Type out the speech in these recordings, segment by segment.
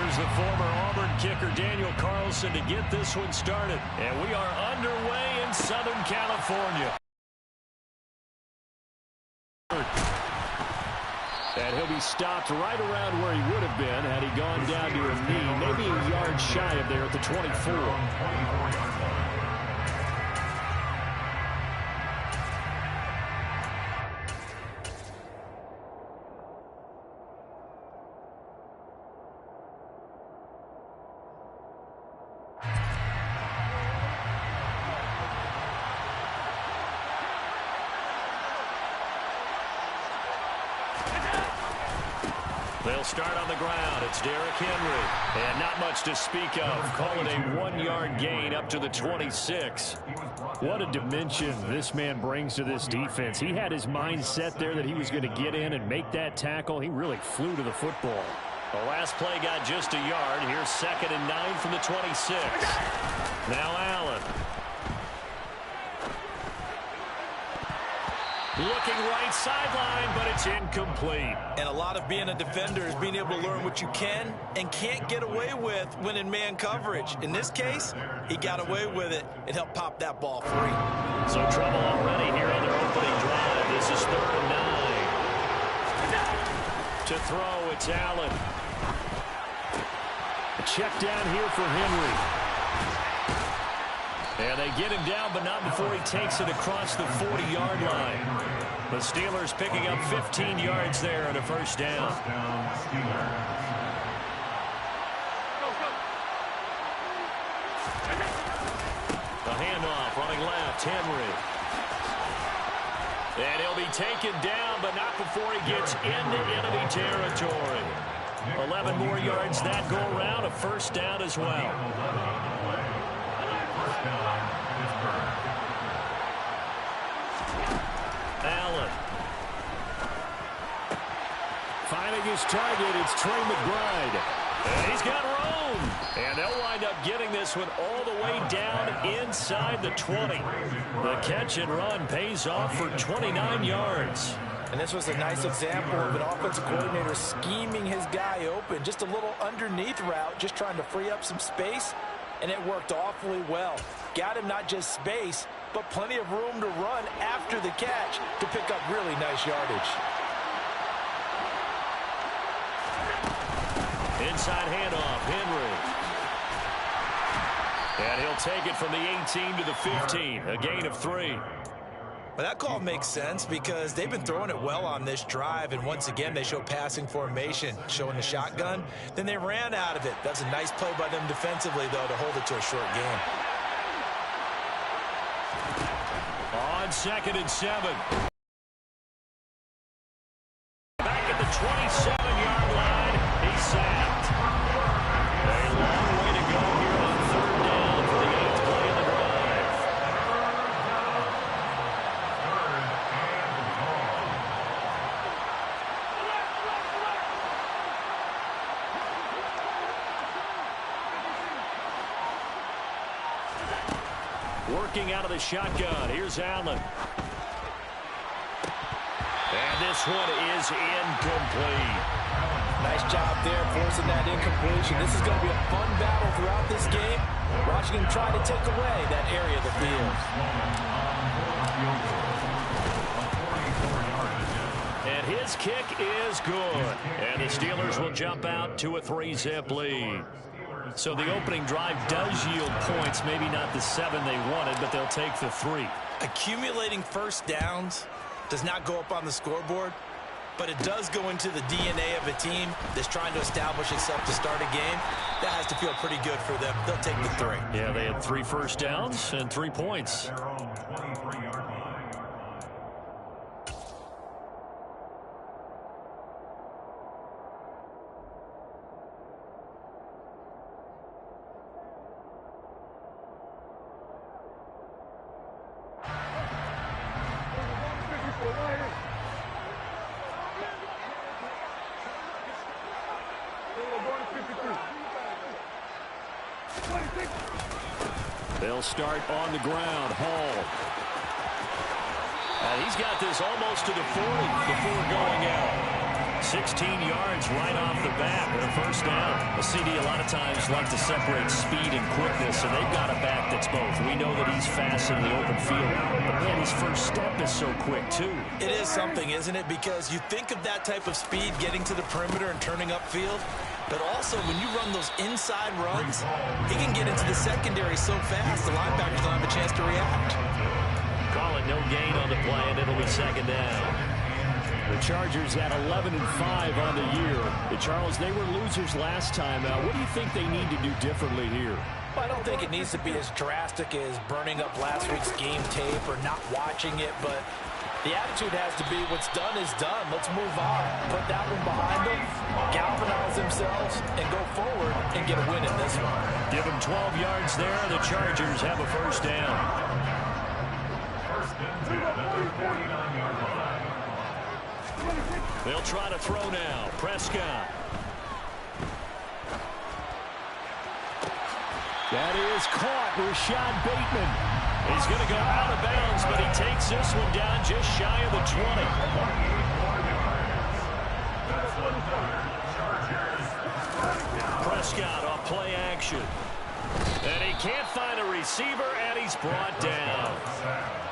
Here's the former Auburn kicker Daniel Carlson to get this one started. And we are underway in Southern California. And he'll be stopped right around where he would have been had he gone down to a knee, maybe a yard shy of there at the 24. They'll start on the ground. It's Derrick Henry. And not much to speak of. Call it a 1-yard gain up to the 26. What a dimension this man brings to this defense. He had his mind set there that he was going to get in and make that tackle. He really flew to the football. The last play got just a yard. Here's 2nd and 9 from the 26. Now Allen. Looking right sideline, but it's incomplete. And a lot of being a defender is being able to learn what you can and can't get away with when in man coverage. In this case, he got away with it and helped pop that ball free. So trouble already here on their opening drive. This is 3rd and 9. To throw, it's Allen. A check down here for Henry. And they get him down, but not before he takes it across the 40-yard line. The Steelers picking up 15 yards there on a first down. The handoff running left, Henry. And he'll be taken down, but not before he gets into enemy territory. 11 more yards that go around, a first down as well. Allen. Finding his target, it's Trey McBride. And he's got room. And they'll wind up getting this one all the way down inside the 20. The catch and run pays off for 29 yards. And this was a nice example of an offensive coordinator scheming his guy open. Just a little underneath route, just trying to free up some space. And it worked awfully well. Got him not just space, but plenty of room to run after the catch to pick up really nice yardage. Inside handoff, Henry. And he'll take it from the 18 to the 15, a gain of 3. Well, that call makes sense because they've been throwing it well on this drive, and once again they show passing formation, showing the shotgun. Then they ran out of it. That's a nice play by them defensively, though, to hold it to a short gain. On 2nd and 7. Back at the 27-yard line, he's sacked. A long way to go here on 3rd down for the 8th play of the drive. Working out of the shotgun. Here's Allen. And this one is incomplete. Nice job there forcing that incompletion. This is going to be a fun battle throughout this game. Watching him try to take away that area of the field. And his kick is good. And the Steelers will jump out to a 3-zip lead. So the opening drive does yield points, maybe not the 7 they wanted, but they'll take the 3. Accumulating first downs does not go up on the scoreboard, but it does go into the DNA of a team that's trying to establish itself to start a game. That has to feel pretty good for them. They'll take the 3. Yeah, they had 3 first downs and 3 points. They'll start on the ground. Hall. And he's got this almost to the 40 before going out. 16 yards right off the bat with a first down. A CD a lot of times like to separate speed and quickness, and they've got a back that's both. We know that he's fast in the open field, but man, his first step is so quick too. It is something, isn't it? Because you think of that type of speed getting to the perimeter and turning upfield, but also when you run those inside runs, he can get into the secondary so fast the linebackers don't have a chance to react. Call it no gain on the play, and it'll be second down. The Chargers at 11-5 on the year. Charles, they were losers last time. What do you think they need to do differently here? Well, I don't think it needs to be as drastic as burning up last week's game tape or not watching it, but the attitude has to be what's done is done. Let's move on. Put that one behind them, galvanize themselves, and go forward and get a win in this one. Give them 12 yards there. The Chargers have a first down. They'll try to throw now. Prescott. That is caught. Rashad Bateman. He's going to go out of bounds, but he takes this one down just shy of the 20. Prescott off play action. And he can't find a receiver, and he's brought down.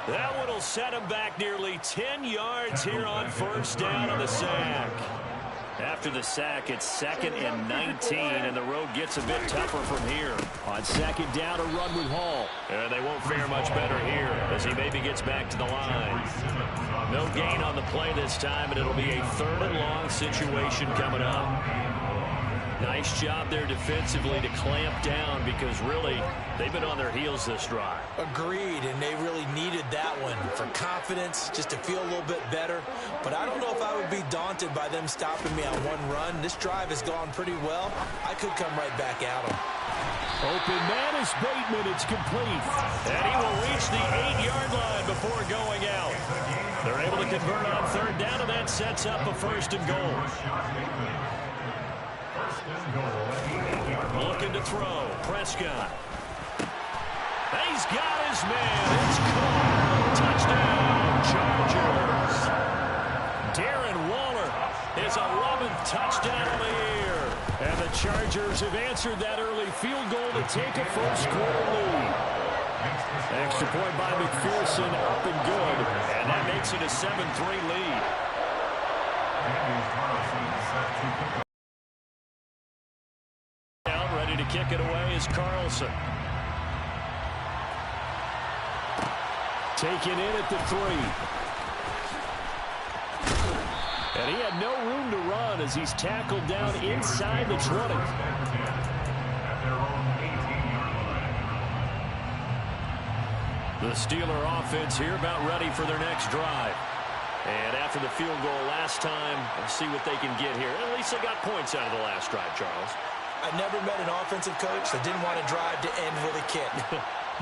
That one will set him back nearly 10 yards here on first down on the sack. After the sack, it's 2nd and 19, and the road gets a bit tougher from here. On second down, a run with Hall. And they won't fare much better here as he maybe gets back to the line. No gain on the play this time, and it'll be a 3rd and long situation coming up. Nice job there defensively to clamp down because really they've been on their heels this drive. Agreed, and they really needed that one for confidence, just to feel a little bit better. But I don't know if I would be daunted by them stopping me on one run. This drive has gone pretty well. I could come right back at them. Open man is Bateman. It's complete. And he will reach the 8-yard line before going out. They're able to convert on 3rd down, and that sets up a 1st and goal. Looking to throw. Prescott. He's got his man. It's caught. Touchdown, Chargers. Darren Waller, his 11th touchdown of the year. And the Chargers have answered that early field goal to take a first-quarter lead. Extra point by McPherson, up and good. And that makes it a 7-3 lead. Ready to kick it away is Carlson. Taken in at the 3. And he had no room to run as he's tackled down inside the 20. The Steeler offense here about ready for their next drive. And after the field goal last time, let's see what they can get here. At least they got points out of the last drive, Charles. I've never met an offensive coach that didn't want to drive to end with a kick.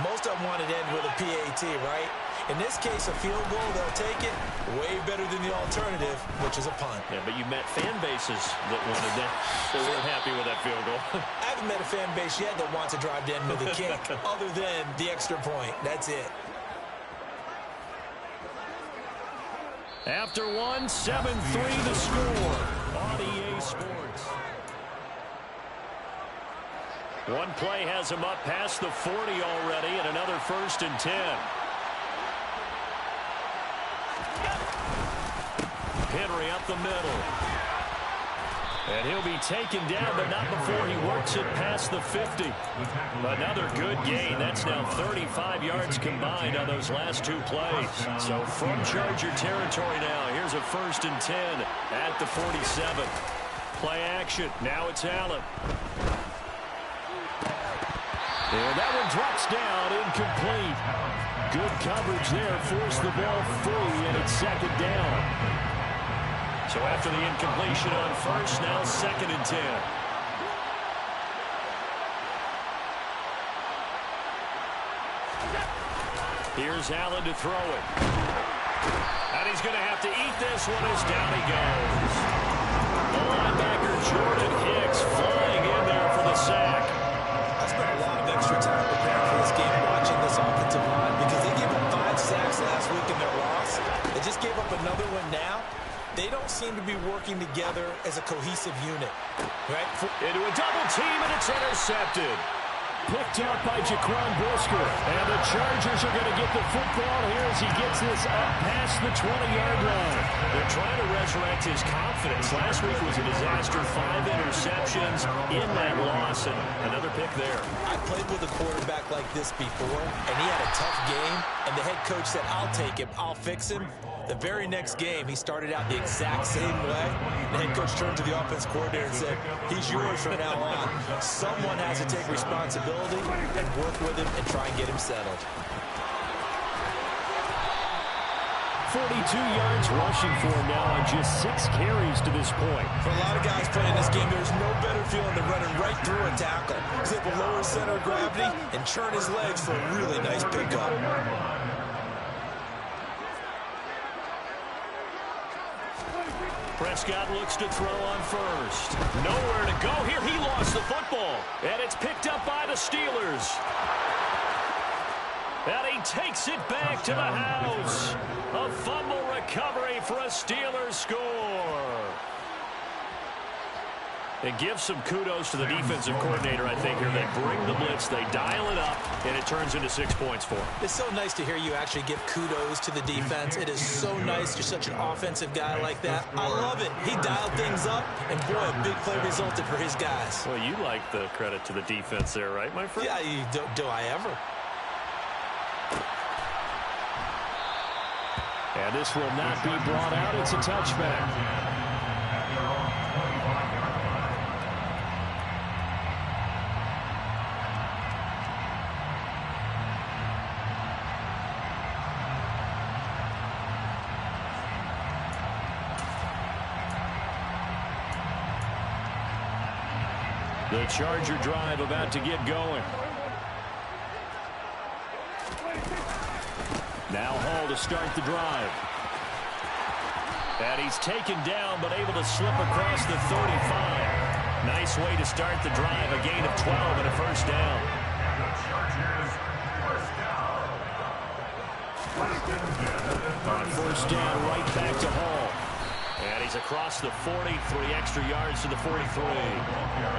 Most of them want to end with a PAT, right? In this case, a field goal, they'll take it. Way better than the alternative, which is a punt. Yeah, but you met fan bases that wanted that. They weren't happy with that field goal. I haven't met a fan base yet that wants to drive to end with a kick, other than the extra point. That's it. After 1, 7-3 the score on EA Sports. One play has him up past the 40 already, and another 1st and 10. Henry up the middle. And he'll be taken down, but not before he works it past the 50. Another good gain. That's now 35 yards combined on those last 2 plays. So from Charger territory now, here's a 1st and 10 at the 47. Play action. Now it's Allen. And that one drops down, incomplete. Good coverage there, forced the ball free, and it's 2nd down. So after the incompletion on 1st, now 2nd and 10. Here's Allen to throw it. And he's going to have to eat this one as down he goes. The linebacker Jordan Hicks flying in there for the sack. I spent a lot of extra time preparing for this game watching this offensive line because they gave up 5 sacks last week in their loss. They just gave up another one now. they don't seem to be working together as a cohesive unit. Right? Into a double team, and it's intercepted. Picked up by Jaquan Brisker. And the Chargers are going to get the football here as he gets this up past the 20-yard line. They're trying to resurrect his confidence. Last week was a disaster. 5 interceptions in that loss, and another pick there. I played with a quarterback like this before, and he had a tough game, and the head coach said, I'll take him, I'll fix him. The very next game, he started out the exact same way. The head coach turned to the offense coordinator and said, he's yours from now on. Someone has to take responsibility and work with him and try and get him settled. 42 yards rushing for him now on just 6 carries to this point. For a lot of guys playing this game, there's no better feeling than running right through a tackle. He's able to lower his center of gravity and churn his legs for a really nice pickup. Prescott looks to throw on first. Nowhere to go here. He lost the football. And it's picked up by the Steelers. And he takes it back to the house. A fumble recovery for a Steelers score. It gives some kudos to the defensive coordinator, I think, here. They bring the blitz, they dial it up, and it turns into 6 points for them. It's so nice to hear you actually give kudos to the defense. It is so nice. You're such an offensive guy like that. I love it. He dialed things up, and boy, a big play resulted for his guys. Well, you like the credit to the defense there, right, my friend? Yeah, do I ever? And this will not be brought out. It's a touchback. The Charger drive about to get going. Now Hall to start the drive. And he's taken down, but able to slip across the 35. Nice way to start the drive. A gain of 12 and a first down. On first down, right back to Hall. And he's across the 40, 3 extra yards to the 43.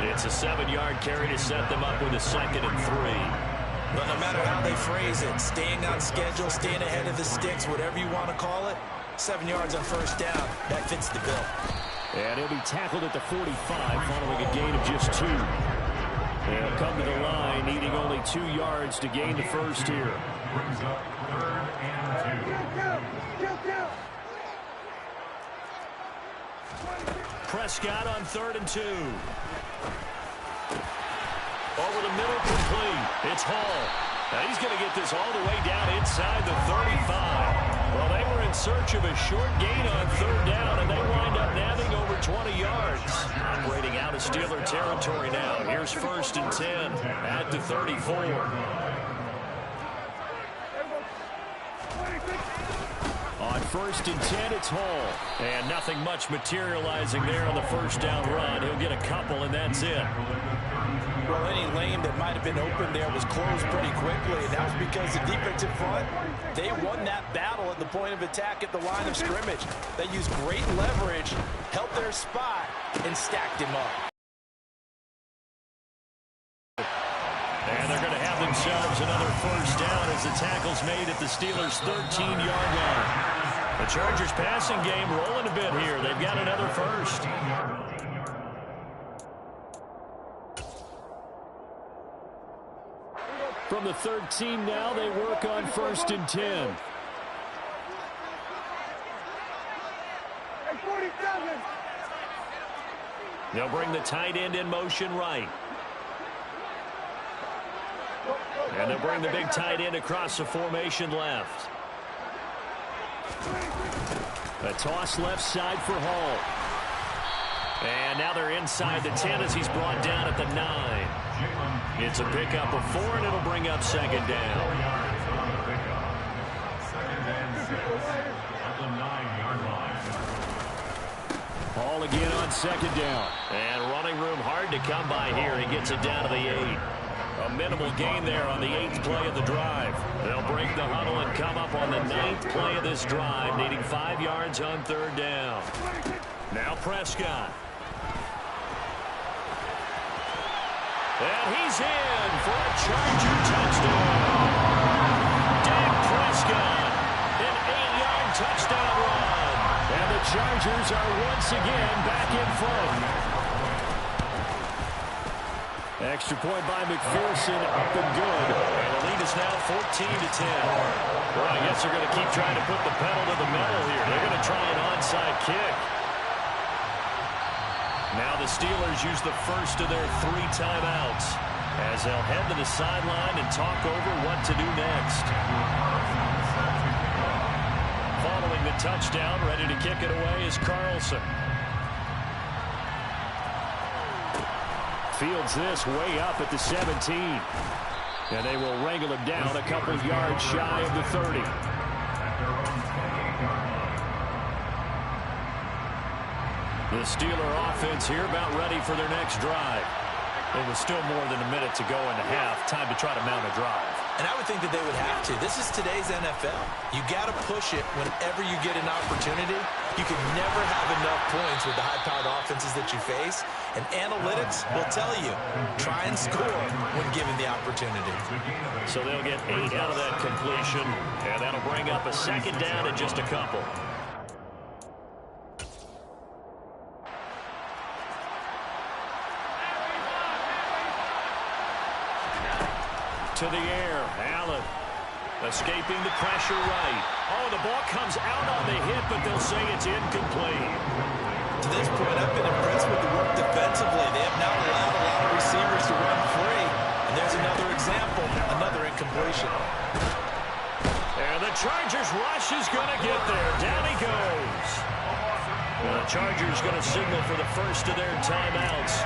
It's a 7-yard carry to set them up with a 2nd and 3. But no matter how they phrase it, staying on schedule, staying ahead of the sticks, whatever you want to call it, 7 yards on first down, that fits the bill. And he'll be tackled at the 45 following a gain of just 2. They'll come to the line, needing only 2 yards to gain the first here. Prescott on 3rd and 2. Over the middle, complete. It's Hall. Now he's going to get this all the way down inside the 35. Well, they were in search of a short gain on 3rd down, and they wind up nabbing over 20 yards. Operating out of Steeler territory now. Here's 1st and 10 at the 34. On 1st and 10, it's Hall. And nothing much materializing there on the first down run. He'll get a couple, and that's it. Well, any lane that might have been open there was closed pretty quickly, and that was because the defensive front, they won that battle at the point of attack at the line of scrimmage. They used great leverage, held their spot, and stacked him up. And they're going to have themselves another first down as the tackle's made at the Steelers' 13-yard line. The Chargers' passing game rolling a bit here. They've got another first. From the 13 now, they work on 1st and 10. They'll bring the tight end in motion right. And they'll bring the big tight end across the formation left. A toss left side for Hall. And now they're inside the 10 as he's brought down at the 9. It's a pickup of 4, and it'll bring up 2nd down. Hall again on 2nd down. And running room hard to come by here. He gets it down to the 8. A minimal gain there on the 8th play of the drive. They'll break the huddle and come up on the 9th play of this drive, needing 5 yards on 3rd down. Now Prescott. And he's in for a Charger touchdown. Dak Prescott, an 8-yard touchdown run. And the Chargers are once again back in front. Extra point by McPherson, up and good. And the lead is now 14-10. Well, I guess they're going to keep trying to put the pedal to the metal here. They're going to try an onside kick. Now the Steelers use the first of their 3 timeouts as they'll head to the sideline and talk over what to do next. Following the touchdown, ready to kick it away is Carlson. Fields this way up at the 17. And they will wrangle him down a couple yards shy of the 30. The Steeler offense here about ready for their next drive. It was still more than a minute to go in the half. Time to try to mount a drive. And I would think that they would have to. This is today's NFL. You got to push it whenever you get an opportunity. You can never have enough points with the high-powered offenses that you face. And analytics will tell you, try and score when given the opportunity. So they'll get 8 out of that completion, and that'll bring up a 2nd down in just a couple. To the air, Allen escaping the pressure right. Oh, the ball comes out on the hit, but they'll say it's incomplete. To this point, I've been impressed with the work defensively. They have not allowed a lot of receivers to run free. And there's another example, another incompletion. And the Chargers rush is going to get there. Down he goes. And the Chargers going to signal for the first of their timeouts,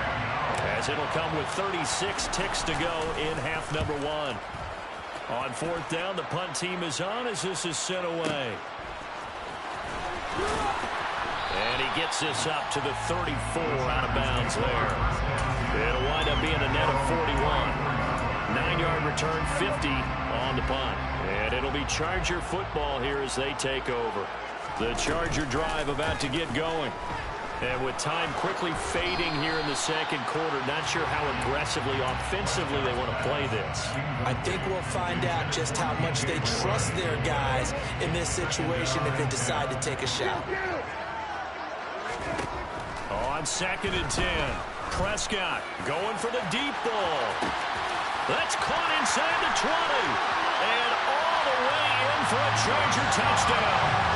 as it'll come with 36 ticks to go in half number 1. On 4th down, the punt team is on as this is sent away. And he gets this up to the 34 out of bounds there. It'll wind up being a net of 41. 9-yard return, 50 on the punt. And it'll be Charger football here as they take over. The Charger drive about to get going. And with time quickly fading here in the 2nd quarter, not sure how aggressively, offensively they want to play this. I think we'll find out just how much they trust their guys in this situation if they decide to take a shot. On 2nd and 10, Prescott going for the deep ball. That's caught inside the 20. And all the way in for a Charger touchdown.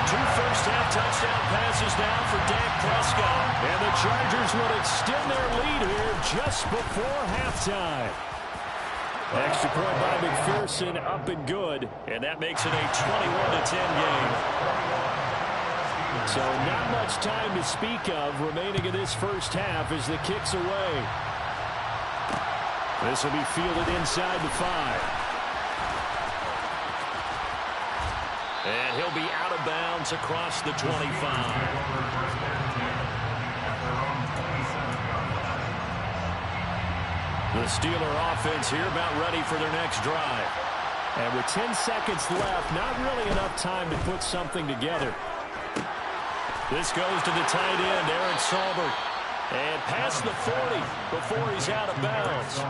2 first-half touchdown passes now for Dak Prescott. And the Chargers will extend their lead here just before halftime. Extra point by McPherson, up and good. And that makes it a 21-10 game. So not much time to speak of remaining in this first half as the kick's away. This will be fielded inside the 5. And he'll be out of bounds across the 25. The Steeler offense here about ready for their next drive. And with 10 seconds left, not really enough time to put something together. This goes to the tight end, Aaron Saubert. And past the 40 before he's out of bounds.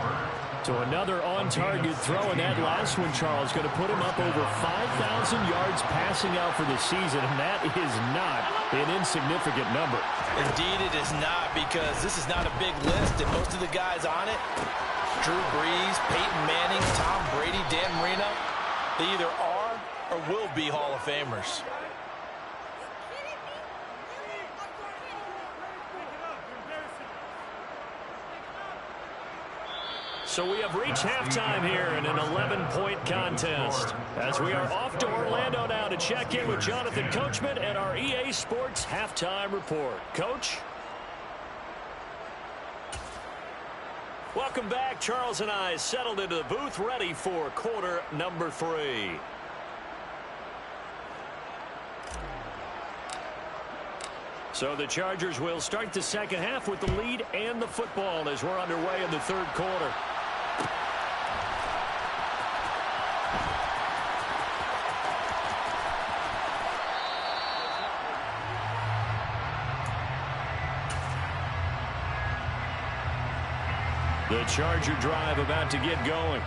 So another on-target throw, and that last one, Charles, going to put him up over 5,000 yards passing out for the season, and that is not an insignificant number. Indeed it is not, because this is not a big list, and most of the guys on it, Drew Brees, Peyton Manning, Tom Brady, Dan Marino, they either are or will be Hall of Famers. So we have reached halftime here in an 11-point contest, as we are off to Orlando now to check in with Jonathan Coachman and our EA Sports Halftime Report. Coach? Welcome back. Charles and I settled into the booth, ready for quarter number 3. So the Chargers will start the second half with the lead and the football as we're underway in the third quarter. The Charger drive about to get going.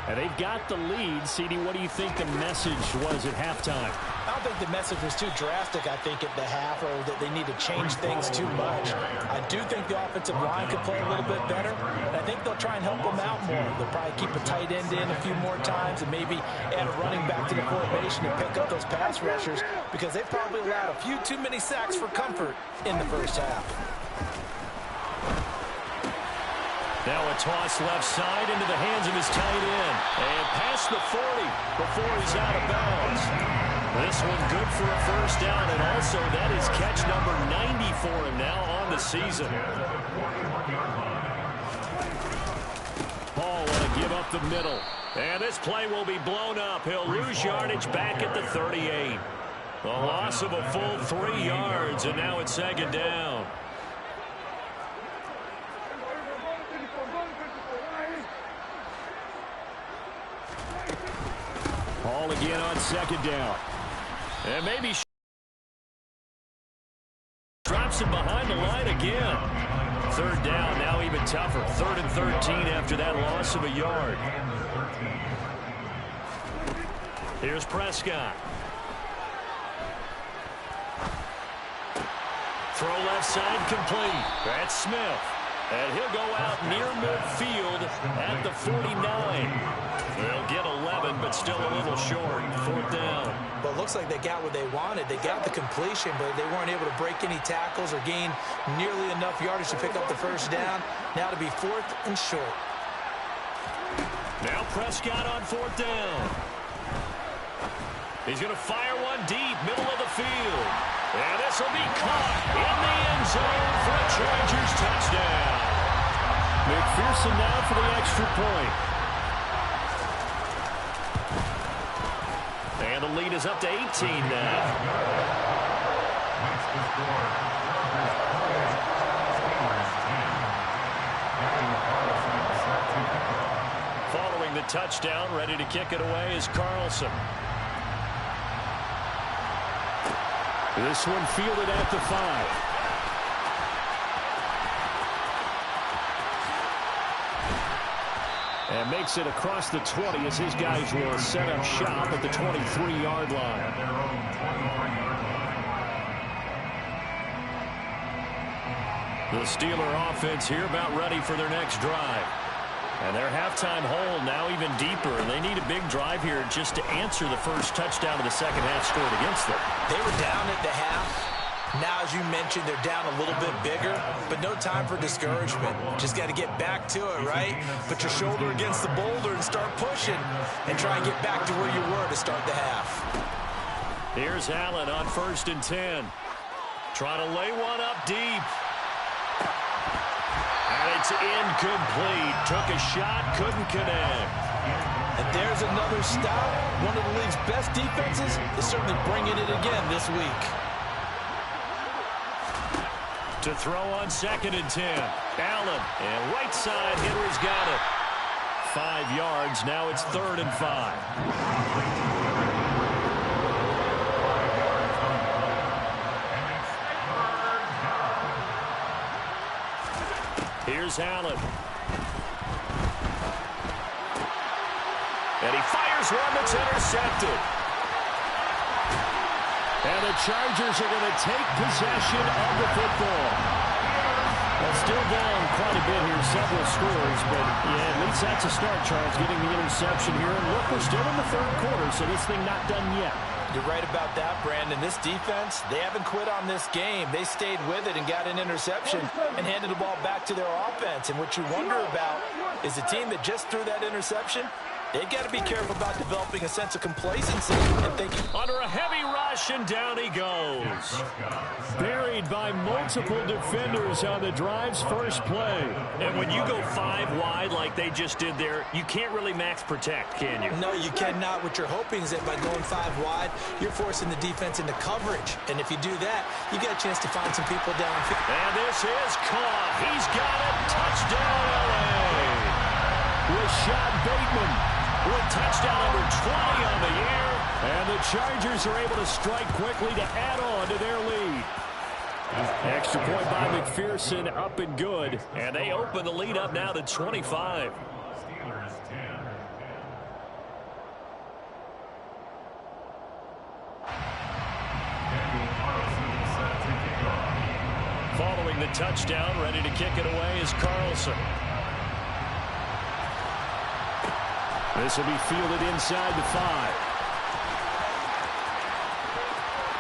And they've got the lead. CD, what do you think the message was at halftime? I don't think the message was too drastic, I think, at the half, or that they need to change things too much. I do think the offensive line could play a little bit better, and I think they'll try and help them out more. They'll probably keep a tight end in a few more times and maybe add a running back to the formation and pick up those pass rushers, because they've probably allowed a few too many sacks for comfort in the first half. Now a toss left side into the hands of his tight end. And past the 40 before he's out of bounds. This one good for a first down. And also that is catch number 90 for him now on the season. Paul want to give up the middle. And this play will be blown up. He'll lose yardage back at the 38. A loss of a full 3 yards. And now it's second down. Paul again on second down. And maybe drops him behind the line again. Third down, now even tougher. 3rd and 13 after that loss of a yard. Here's Prescott. Throw left side complete. That's Smith. And he'll go out near midfield at the 49. They'll get 11, but still a little short. 4th down. But it looks like they got what they wanted. They got the completion, but they weren't able to break any tackles or gain nearly enough yardage to pick up the first down. Now to be 4th and short. Now Prescott on 4th down. He's going to fire one deep, middle of the field. And this will be caught in the end zone for a Chargers touchdown. McPherson now for the extra point. And the lead is up to 18 now. Following the touchdown, ready to kick it away is Carlson. This one fielded at the 5. And makes it across the 20 as his guys will set up shop at the 23-yard line. The Steeler offense here about ready for their next drive. And their halftime hole now even deeper. And they need a big drive here just to answer the first touchdown of the second half scored against them. They were down at the half. Now, as you mentioned, they're down a little bit bigger, but no time for discouragement. Just got to get back to it, right? Put your shoulder against the boulder and start pushing and try and get back to where you were to start the half. Here's Allen on 1st and 10. Trying to lay one up deep. And it's incomplete. Took a shot, couldn't connect. And there's another stop. One of the league's best defenses is certainly bringing it again this week. To throw on 2nd and 10. Allen, and right side, Henry's got it. 5 yards, now it's 3rd and 5. Here's Allen. And he fires one that's intercepted. And the Chargers are going to take possession of the football. Well, still down quite a bit here, several scores, but yeah, at least that's a start, Charles, getting the interception here. And look, we're still in the 3rd quarter, so this thing not done yet. You're right about that, Brandon. This defense, they haven't quit on this game. They stayed with it and got an interception and handed the ball back to their offense. And what you wonder about is the team that just threw that interception, they've got to be careful about developing a sense of complacency and thinking. Under a heavy rush, and down he goes. Buried by multiple defenders on the drive's first play. And when you go 5 wide like they just did there, you can't really max protect, can you? No, you cannot. What you're hoping is that by going 5 wide, you're forcing the defense into coverage. And if you do that, you get a chance to find some people downfield. And this is caught. He's got it. Touchdown, L.A. Rashad Bateman with touchdown number 20 on the year. And the Chargers are able to strike quickly to add on to their lead. Extra point by McPherson, up and good. And they open the lead up now to 25. Following the touchdown, ready to kick it away is Carlson. This will be fielded inside the 5.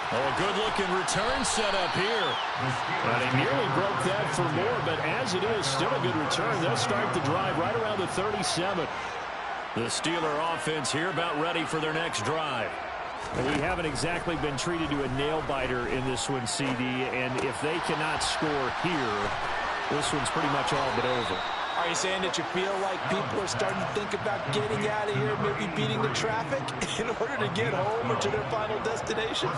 Oh, a good-looking return set up here. And he nearly broke that for more, but as it is, still a good return. They'll start the drive right around the 37. The Steeler offense here about ready for their next drive. Well, we haven't exactly been treated to a nail-biter in this one, CD, and if they cannot score here, this one's pretty much all but over. Are you saying that you feel like people are starting to think about getting out of here, maybe beating the traffic in order to get home or to their final destination?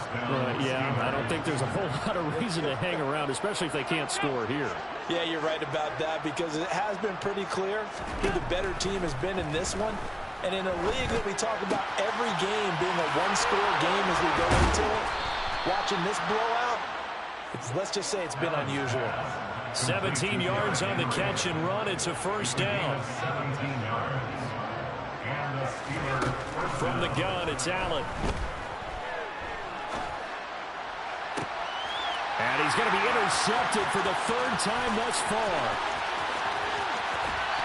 Yeah, I don't think there's a whole lot of reason to hang around, especially if they can't score here. Yeah, you're right about that, because it has been pretty clear who the better team has been in this one. And in a league that we talk about every game being a one-score game as we go into it, watching this blowout, let's just say it's been unusual. 17 yards on the catch and run. It's a first down. From the gun, it's Allen. And he's going to be intercepted for the 3rd time thus far.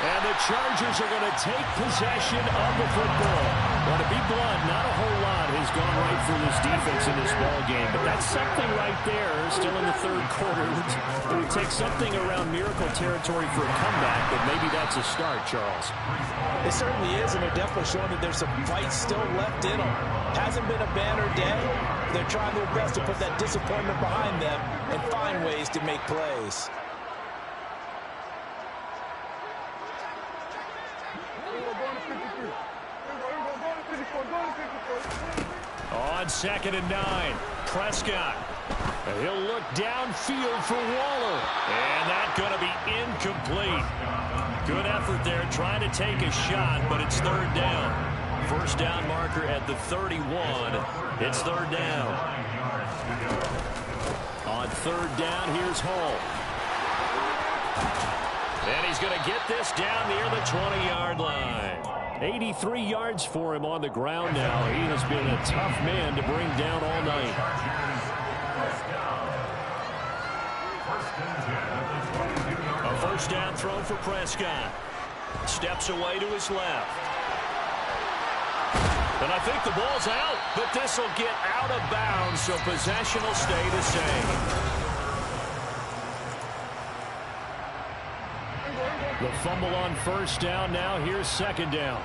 And the Chargers are going to take possession of the football. Well, to be blunt, not a whole lot has gone right for this defense in this ball game, but that's something right there. Still in the 3rd quarter. It would take something around miracle territory for a comeback, but maybe that's a start, Charles. It certainly is, and they're definitely showing that there's some fight still left in them. Hasn't been a banner day. They're trying their best to put that disappointment behind them and find ways to make plays. On 2nd and 9, Prescott. He'll look downfield for Waller. And that's going to be incomplete. Good effort there, trying to take a shot, but it's 3rd down. First down marker at the 31. It's 3rd down. On 3rd down, here's Hall. And he's going to get this down near the 20-yard line. 83 yards for him on the ground now. He has been a tough man to bring down all night. A first down throw for Prescott. Steps away to his left. And I think the ball's out, but this will get out of bounds, so possession will stay the same. The fumble on first down. Now here's 2nd down.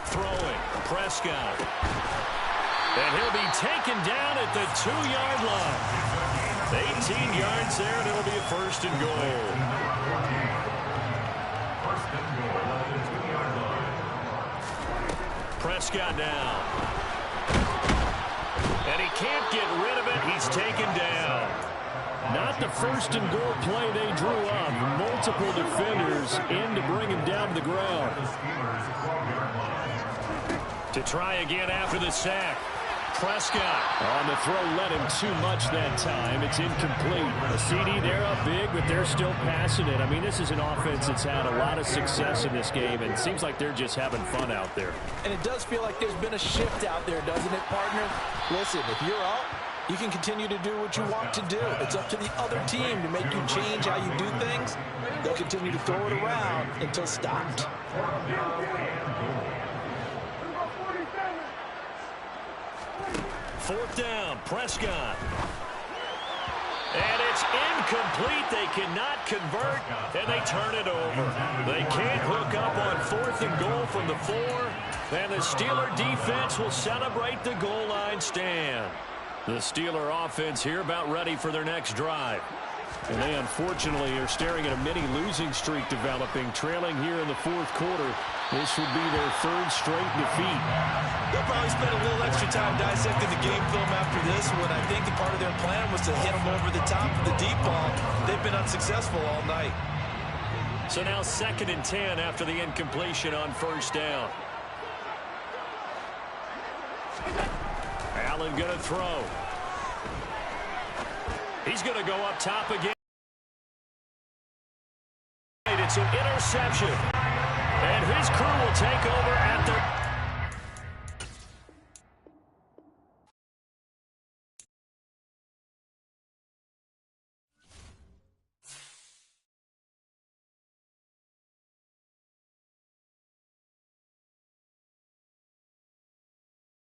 Throwing, Prescott. And he'll be taken down at the 2-yard line. 18 yards there, and it'll be a 1st and goal. Prescott now. And he can't get rid of it. He's taken down. Not the 1st and goal play they drew up. Multiple defenders in to bring him down to the ground. To try again after the sack. Prescott on the throw, led him too much that time. It's incomplete. The CD, they're up big, but they're still passing it. I mean, this is an offense that's had a lot of success in this game, and it seems like they're just having fun out there. And it does feel like there's been a shift out there, doesn't it, partner? Listen, if you're up, you can continue to do what you want to do. It's up to the other team to make you change how you do things. They'll continue to throw it around until stopped. Fourth down, Prescott. And it's incomplete. They cannot convert, and they turn it over. They can't hook up on 4th and goal from the 4, and the Steeler defense will celebrate the goal line stand. The Steeler offense here about ready for their next drive. And they unfortunately are staring at a mini losing streak developing, trailing here in the 4th quarter. This would be their 3rd straight defeat. They'll probably spend a little extra time dissecting the game film after this one. I think that part of their plan was to hit them over the top of the deep ball. They've been unsuccessful all night. So now 2nd and 10 after the incompletion on first down. Allen going to throw. He's going to go up top again. It's an interception. And his crew will take over at the